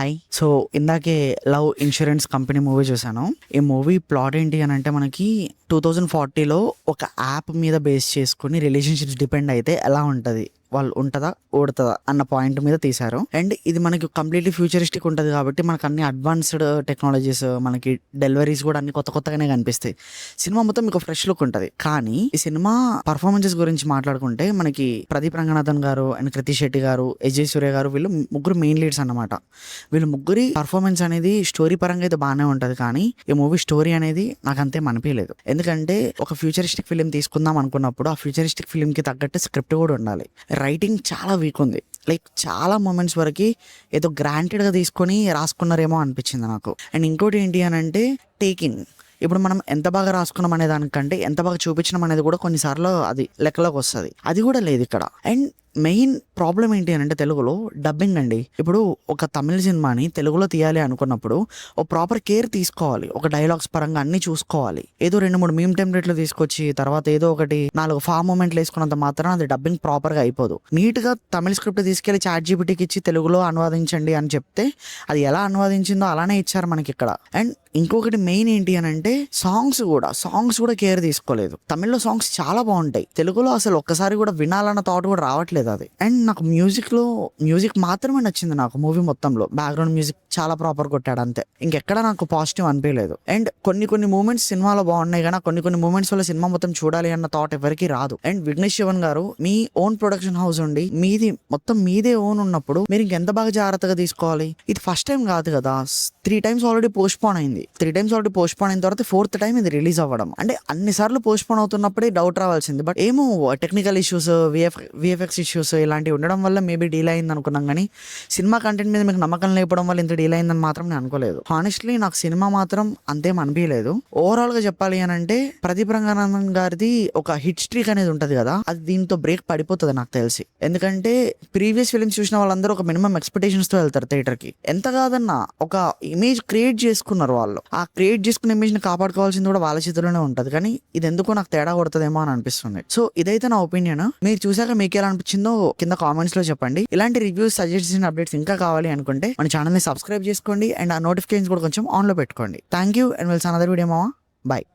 Hi. So ఇందాకే love insurance company movie చూసాను. ఈ మూవీ ప్లాట్ ఏంటి అని అంటే మనకి 2040లో ఒక యాప్ మీద బేస్ చేసుకుని రిలేషన్షిప్స్ డిపెండ్ అయితే ఎలా ఉంటుంది, వాళ్ళు ఉంటుందా ఓడుతుందా అన్న పాయింట్ మీద తీశారు. అండ్ ఇది మనకి కంప్లీట్లీ ఫ్యూచరిస్టిక్ ఉంటుంది కాబట్టి మనకు అన్ని అడ్వాన్స్డ్ టెక్నాలజీస్, మనకి డెలివరీస్ కూడా అన్ని కొత్త కొత్తగానే కనిపిస్తాయి. సినిమా మొత్తం మీకు ఫ్రెష్ లుక్ ఉంటుంది. కానీ ఈ సినిమా పర్ఫార్మెన్సెస్ గురించి మాట్లాడుకుంటే మనకి ప్రదీప్ రంగనాథన్ గారు అండ్ కృతి శెట్టి గారు, అజయ్ సూర్య గారు, వీళ్ళు ముగ్గురు మెయిన్ లీడ్స్ అన్నమాట. వీళ్ళు ముగ్గురి పర్ఫార్మెన్స్ అనేది స్టోరీ పరంగా అయితే బాగానే ఉంటుంది, కానీ ఈ మూవీ స్టోరీ అనేది నాకు అంతే అనిపించలేదు. ఎందుకంటే ఒక ఫ్యూచరిస్టిక్ ఫిలిం తీసుకుందాం అనుకున్నప్పుడు ఆ ఫ్యూచరిస్టిక్ ఫిలిం కి తగ్గట్టు స్క్రిప్ట్ కూడా ఉండాలి. రైటింగ్ చాలా వీక్ ఉంది. లైక్ చాలా మూమెంట్స్ వరకు ఏదో గ్రాంటెడ్గా తీసుకొని రాసుకున్నారేమో అనిపించింది నాకు. అండ్ ఇంకోటి ఏంటి అని అంటే టేకింగ్, ఇప్పుడు మనం ఎంత బాగా రాసుకున్నాం అనే దానికంటే ఎంత బాగా చూపించడం అనేది కూడా కొన్నిసార్లు అది లెక్కలోకి వస్తుంది. అది కూడా లేదు ఇక్కడ. అండ్ మెయిన్ ప్రాబ్లం ఏంటి అని అంటే తెలుగులో డబ్బింగ్ అండి. ఇప్పుడు ఒక తమిళ సినిమాని తెలుగులో తీయాలి అనుకున్నప్పుడు ఒక ప్రాపర్ కేర్ తీసుకోవాలి. ఒక డైలాగ్స్ పరంగా అన్ని చూసుకోవాలి. ఏదో 2-3 మీమ్ టెంప్లెట్లు తీసుకొచ్చి తర్వాత ఏదో ఒకటి 4 ఫామ్ మూమెంట్లు వేసుకున్నంత మాత్రం అది డబ్బింగ్ ప్రాపర్గా అయిపోదు. నీట్గా తమిళ స్క్రిప్ట్ తీసుకెళ్లి ChatGPTకి ఇచ్చి తెలుగులో అనువాదించండి అని చెప్తే అది ఎలా అనువాదించిందో అలానే ఇచ్చారు మనకి ఇక్కడ. అండ్ ఇంకొకటి మెయిన్ ఏంటి అని అంటే సాంగ్స్ కూడా కేర్ తీసుకోలేదు. తమిళ్లో సాంగ్స్ చాలా బాగుంటాయి, తెలుగులో అసలు ఒక్కసారి కూడా వినాలన్న థాట్ కూడా రావట్లేదు అది. అండ్ నాకు మ్యూజిక్ మాత్రమే నచ్చింది నాకు మూవీ మొత్తంలో. బ్యాక్గ్రౌండ్ మ్యూజిక్ చాలా ప్రాపర్ కొట్టాడు అంతే, ఇంకెక్కడ నాకు పాజిటివ్ అనిపించలేదు. అండ్ కొన్ని మూమెంట్స్ సినిమాలో బాగున్నాయి, కానీ కొన్ని మూమెంట్స్ వల్ల సినిమా మొత్తం చూడాలి అన్న థాట్ ఎవరికి రాదు. అండ్ విఘ్నేష్ శివన్ గారు, మీ ఓన్ ప్రొడక్షన్ హౌస్ ఉండి మీదే ఓన్ ఉన్నప్పుడు మీరు ఇంకెంత బాగా జాగ్రత్తగా తీసుకోవాలి. ఇది ఫస్ట్ టైం కాదు కదా, 3 times ఆల్రెడీ పోస్ట్ పోన్ అయింది. 3 times ఆల్రెడీ పోస్ట్ పోన్ అయిన తర్వాత 4th time ఇది రిలీజ్ అవ్వడం అంటే అన్నిసార్లు పోస్ట్ పోన్ అవుతున్నప్పుడే డౌట్ రావాల్సింది. బట్ ఏమో టెక్నికల్ ఇష్యూస్, విఎఫ్ఎక్స్ ఇష్యూస్ ఇలాంటివి ఉండడం వల్ల మేబీ డీల్ అయింది అనుకున్నాం, కానీ సినిమా కంటెంట్ మీద మీకు నమ్మకం లేకపోవడం వల్ల ఇంత డీల్ అయిందని మాత్రం నేను అనుకోలేదు. హానెస్ట్లీ నాకు సినిమా మాత్రం అంతేం అనిపించలేదు. ఓవరాల్ గా చెప్పాలి అని అంటే ప్రదీప్ రంగనాథన్ గారిది ఒక హిట్ స్ట్రీక్ అనేది ఉంటది కదా, అది దీంతో బ్రేక్ పడిపోతుంది నాకు తెలిసి. ఎందుకంటే ప్రీవియస్ ఫిల్మ్స్ చూసిన వాళ్ళందరూ ఒక మినిమం ఎక్స్పెక్టేషన్స్ తో వెళ్తారు థియేటర్ కి. ఎంత కాదన్నా ఒక ఇమేజ్ క్రియేట్ చేసుకున్నారు వాళ్ళు. ఆ క్రియేట్ చేసుకున్న ఇమేజ్ ని కాపాడుకోవాల్సింది కూడా వాళ్ళ చేతిలోనే ఉంటది, కానీ ఇది ఎందుకో నాకు తేడా కొడుతుందేమో అని అనిపిస్తుంది. సో ఇదైతే నా ఒపీనియన్. మీరు చూసాక మీకు ఎలా అనిపించిందో కింద కామెంట్స్ లో చెప్పండి. ఇలాంటి రివ్యూస్, సజెషన్స్, అప్డేట్స్ ఇంకా కావాలి అనుకుంటే మన ఛానల్ ని సబ్స్క్రైబ్ చేసుకోండి అండ్ ఆ నోటిఫికేషన్స్ కూడా కొంచెం ఆన్ లో పెట్టుకోండి. Thank you and we'll see another video మావా. బాయ్.